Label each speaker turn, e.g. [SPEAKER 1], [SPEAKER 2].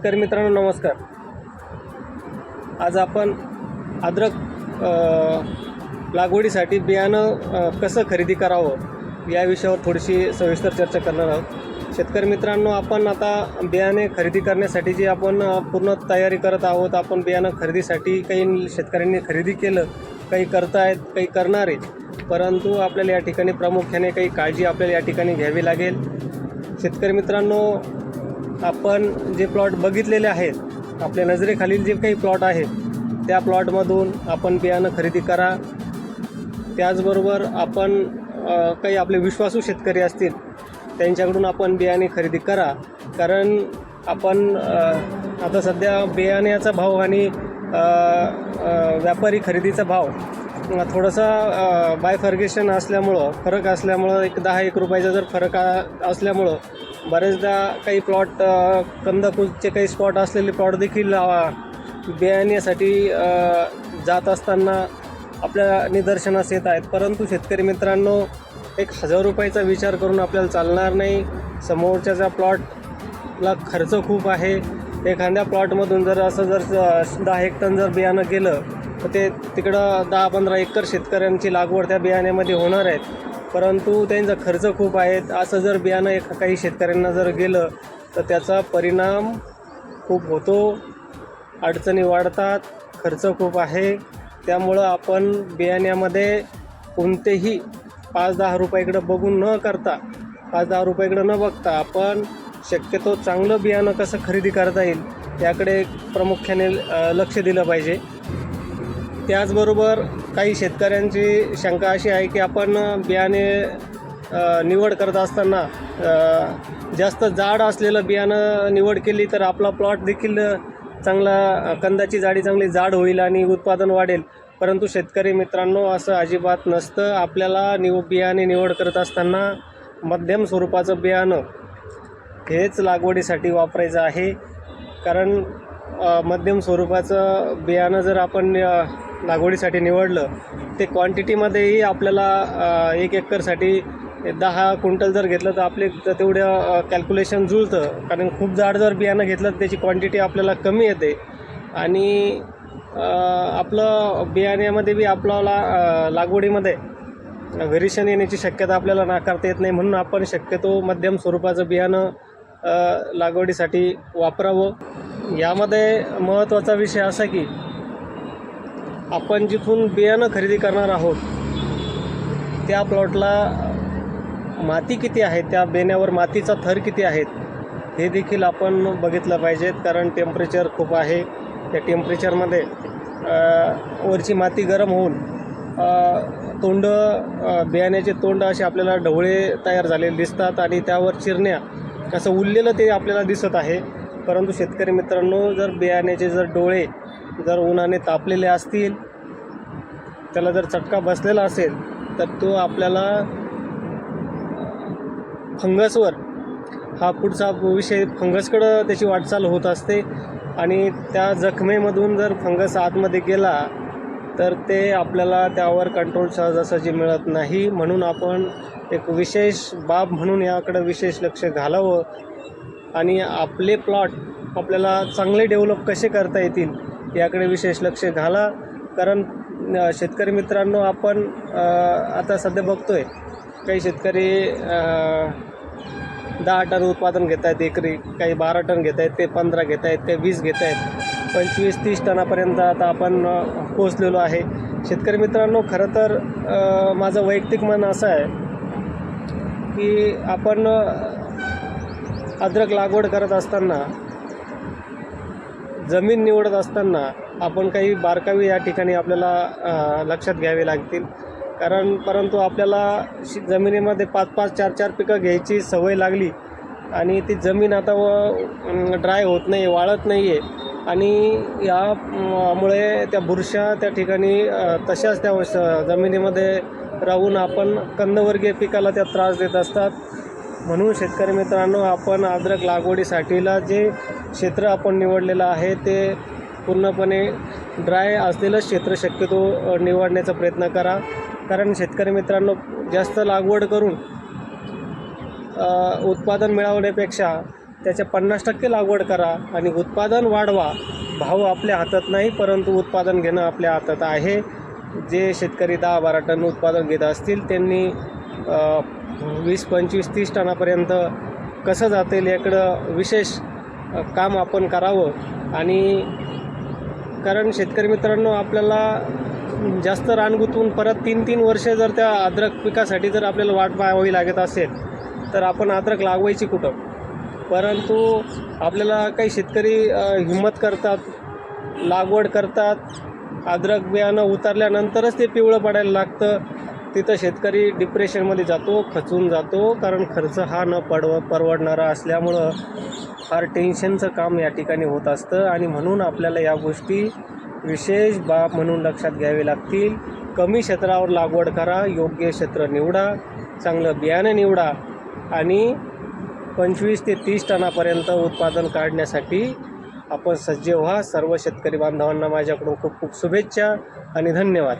[SPEAKER 1] शेतकरी मित्रांनो नमस्कार। आज आपण अद्रक लागवडीसाठी बियाणं कसं खरेदी करावं या विषयावर थोडीशी सविस्तर चर्चा करणार आहोत। शेतकरी मित्रांनो, आपण आता बियाणे खरेदी करण्यासाठी जी आपण पूर्ण तयारी करत आहोत। आपण बियाणं खरेदीसाठी काही शेतकऱ्यांनी खरेदी केलं, काही करतायत, काही करणार आहेत, परंतु आपल्याला या ठिकाणी प्रामुख्याने काही काळजी आपल्याला या ठिकाणी घ्यावी लागेल। शेतकरी मित्रांनो, आपण जे प्लॉट बघितलेले आहेत, आपल्या नजरेखालील जे काही प्लॉट आहेत त्या प्लॉटमधून आपण बियाणं खरेदी करा। त्याचबरोबर आपण काही आपले विश्वासू शेतकरी असतील त्यांच्याकडून आपण बियाणे खरेदी करा, कारण आपण आता सध्या बियाण्याचा भाव आणि व्यापारी खरेदीचा भाव थोडासा बायफर्गेशन असल्यामुळं, फरक असल्यामुळं, एक 10-1 रुपयाचा जर फरक असल्यामुळं बरेचदा काही प्लॉट कंदकुलचे काही स्पॉट असलेले प्लॉट देखील बियाण्यासाठी जात असताना आपल्या निदर्शनास येत आहेत। परंतु शेतकरी मित्रांनो, 1000 रुपयाचा विचार करून आपल्याला चालणार नाही। समोरच्याचा प्लॉटला खर्च खूप आहे। एखाद्या प्लॉटमधून जर 10-1 टन जर बियाणं गेलं तर ते तिकडं 10-15 एकर शेतकऱ्यांची लागवड त्या बियाण्यामध्ये होणार आहेत, परंतु त्यांचा खर्च खूप आहे। असं जर बियाणं काही शेतकऱ्यांना जर गेलं तर त्याचा परिणाम खूप होतो, अडचणी वाढतात, खर्च खूप आहे। त्यामुळं आपण बियाण्यामध्ये कोणतेही 5-10 रुपयाकडे बघून न करता, 5-10 रुपयाकडे न बघता आपण शक्यतो चांगलं बियाणं कसं खरेदी करता येईल याकडे प्रामुख्याने लक्ष दिलं पाहिजे। त्याचबरोबर काही शेतकऱ्यांची शंका अशी आहे की आपण बियाणे निवड करत असताना जास्त जाड असलेलं बियाणं निवड केली तर आपला प्लॉट देखील चांगला, कंदाची जाडी चांगली जाड होईल आणि उत्पादन वाढेल। परंतु शेतकरी मित्रांनो, असं अजिबात नसतं। आपल्याला बियाणे निवड करत असताना मध्यम स्वरूपाचं बियाणं हेच लागवडीसाठी वापरायचं आहे, कारण मध्यम स्वरूपाचं बियाणं जर आपण लागवडीसाठी निवडलं ते क्वांटिटीमध्येही आपल्याला 1 एकरसाठी 10 क्विंटल जर घेतलं तर आपले तेवढं कॅल्क्युलेशन जुळतं, कारण खूप जाड जर बियाणं घेतलं तर त्याची क्वांटिटी आपल्याला कमी येते आणि आपलं बियाण्यामध्ये बी आपल्याला लागवडीमध्ये व्हेरिएशन येण्याची शक्यता आपल्याला नाकारता येत नाही। म्हणून आपण शक्यतो मध्यम स्वरूपाचं बियाणं लागवडीसाठी वापरावं। यामध्ये महत्त्वाचा विषय असा की आपण जिथून बियाणं खरेदी करणार आहोत त्या प्लॉटला माती किती आहे, त्या बेण्यावर मातीचा थर किती आहेत हे देखील आपण बघितलं पाहिजेत, कारण टेम्परेचर खूप आहे। त्या टेम्परेचरमध्ये वरची माती गरम होऊन बियाण्याचे तोंड असे आपल्याला ढवळे तयार झालेले दिसतात आणि त्यावर चिरण्या असं उरलेलं ते आपल्याला दिसत आहे। परंतु शेतकरी मित्रांनो, जर बियाण्याचे जर डोळे जर उन्हाने तापलेले असतील, त्याला जर चटका बसलेला असेल तर तो आपल्याला फंगसवर, हा पुढचा विषय, फंगसकडं त्याची वाटचाल होत असते आणि त्या जखमेमधून जर फंगस आतमध्ये गेला तर ते आपल्याला त्यावर कंट्रोल सहजासहजी मिळत नाही। म्हणून आपण एक विशेष बाब म्हणून याकडं विशेष लक्ष घालावं आणि आपले प्लॉट आपल्याला चांगले डेव्हलप कसे करता येतील याकडे विशेष लक्ष घाला। कारण शेतकरी मित्रांनो, आपण आता सध्या बघतोय काही शेतकरी 10 टन उत्पादन घेत आहेत एकरी, काही 12 टन घेत आहेत, काही 15 घेत आहेत, काही 20 घेत आहेत, 25-30 टनापर्यंत आता आपण पोचलेलो आहे। शेतकरी मित्रांनो, खरं तर माझं वैयक्तिक मन असं आहे की आपण अद्रक लागवड करत असताना, जमीन निवडत असताना आपण काही बारकावे या ठिकाणी आपल्याला लक्षात घ्यावे लागतील, परंतु आपल्याला जमिनीमध्ये 5-5, 4-4 पिकं घ्यायची सवय लागली आणि ती जमीन आता ड्राय होत नाही, वाळत नाही आहे आणि यामुळे त्या बुरशा त्या ठिकाणी तशाच त्या जमिनीमध्ये राहून आपण कंदवर्गीय पिकाला त्या त्रास देत असतात। म्हणून शेतकरी मित्रांनो, आपण अद्रक लागवडीसाठीला जे क्षेत्र आपण निवडलेलं आहे ते पूर्णपणे ड्राय असलेलं क्षेत्र शक्यतो निवडण्याचा प्रयत्न करा, कारण शेतकरी मित्रांनो, जास्त लागवड करून उत्पादन मिळवण्यापेक्षा त्याच्या 50% लागवड करा आणि उत्पादन वाढवा. भाव आपल्या हातात नाही, परंतु उत्पादन घेणं आपल्या हातात आहे. जे शेतकरी 10-12 टन उत्पादन घेत असतील त्यांनी 20, 25, 30 टनापर्यंत कसं जाता येईल याकडं विशेष काम आपण करावं. आणि कारण शेतकरी मित्रांनो, आपल्याला जास्त रान गुंतवून परत 3-3 वर्षे जर त्या अद्रक पिकासाठी जर आपल्याला वाट पाहावी लागत असेल तर आपण अद्रक लागवायची कुठं. परंतु आपल्याला काही शेतकरी हिंमत करतात, लागवड करतात, अद्रक बियाणं उतरल्यानंतरच ते पिवळं पडायला लागतं. तिथं शेतकरी डिप्रेशनमध्ये जातो, खचून जातो. कारण खर्च हा न परवडणारा असल्यामुळं फार टेन्शनचं काम या ठिकाणी होत असतं. आणि म्हणून आपल्याला या गोष्टी विशेष बाब म्हणून लक्षात घ्यावे लागतील. कमी क्षेत्रावर लागवड करा, योग्य क्षेत्र निवडा, चांगलं बियाणं निवडा आणि 25 ते 30 टनापर्यंत उत्पादन काढण्यासाठी आपण सज्ज व्हा. सर्व शेतकरी बांधवांना माझ्याकडून खूप खूप शुभेच्छा आणि धन्यवाद.